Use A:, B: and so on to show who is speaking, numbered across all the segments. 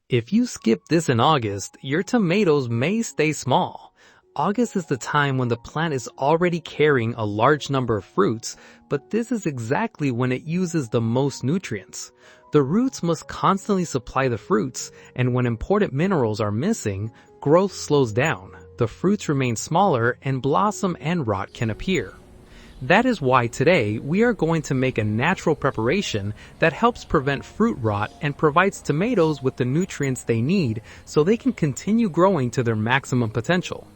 A: If you skip this in August, your tomatoes may stay small. August is the time when the plant is already carrying a large number of fruits, but this is exactly when it uses the most nutrients. The roots must constantly supply the fruits, and when important minerals are missing, growth slows down, the fruits remain smaller, and blossom and rot can appear. That is why today we are going to make a natural preparation that helps prevent fruit rot and provides tomatoes with the nutrients they need so they can continue growing to their maximum potential.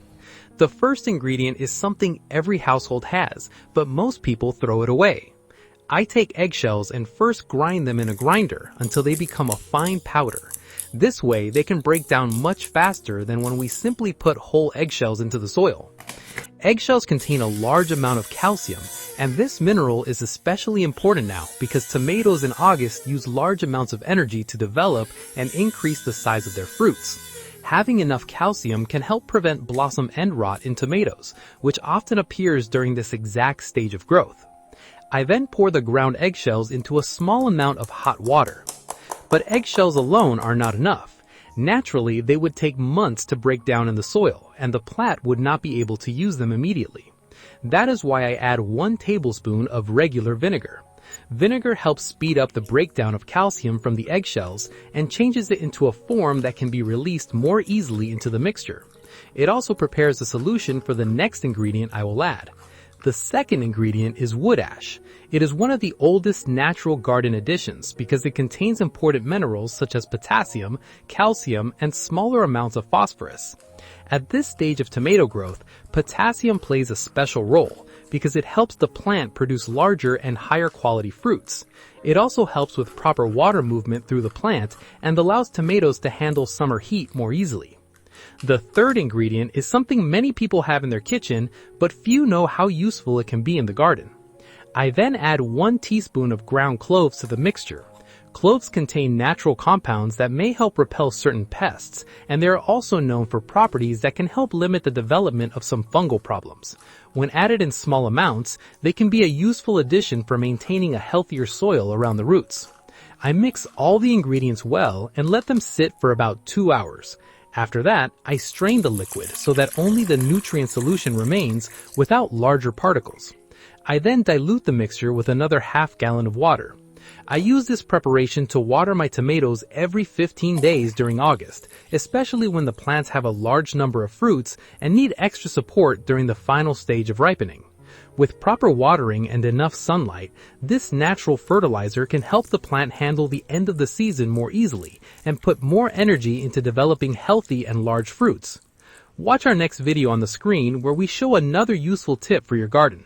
A: The first ingredient is something every household has, but most people throw it away. I take eggshells and first grind them in a grinder until they become a fine powder. This way they can break down much faster than when we simply put whole eggshells into the soil. Eggshells contain a large amount of calcium, and this mineral is especially important now because tomatoes in August use large amounts of energy to develop and increase the size of their fruits. Having enough calcium can help prevent blossom end rot in tomatoes, which often appears during this exact stage of growth. I then pour the ground eggshells into a small amount of hot water. But eggshells alone are not enough. Naturally, they would take months to break down in the soil, and the plant would not be able to use them immediately. That is why I add 1 tablespoon of regular vinegar. Vinegar helps speed up the breakdown of calcium from the eggshells and changes it into a form that can be released more easily into the mixture. It also prepares a solution for the next ingredient I will add. The second ingredient is wood ash. It is one of the oldest natural garden additions because it contains important minerals such as potassium, calcium, and smaller amounts of phosphorus. At this stage of tomato growth, potassium plays a special role because it helps the plant produce larger and higher quality fruits. It also helps with proper water movement through the plant and allows tomatoes to handle summer heat more easily. The third ingredient is something many people have in their kitchen, but few know how useful it can be in the garden. I then add 1 teaspoon of ground cloves to the mixture. Cloves contain natural compounds that may help repel certain pests, and they are also known for properties that can help limit the development of some fungal problems. When added in small amounts, they can be a useful addition for maintaining a healthier soil around the roots. I mix all the ingredients well and let them sit for about 2 hours. After that, I strain the liquid so that only the nutrient solution remains without larger particles. I then dilute the mixture with another half gallon of water. I use this preparation to water my tomatoes every 15 days during August, especially when the plants have a large number of fruits and need extra support during the final stage of ripening. With proper watering and enough sunlight, this natural fertilizer can help the plant handle the end of the season more easily and put more energy into developing healthy and large fruits. Watch our next video on the screen where we show another useful tip for your garden.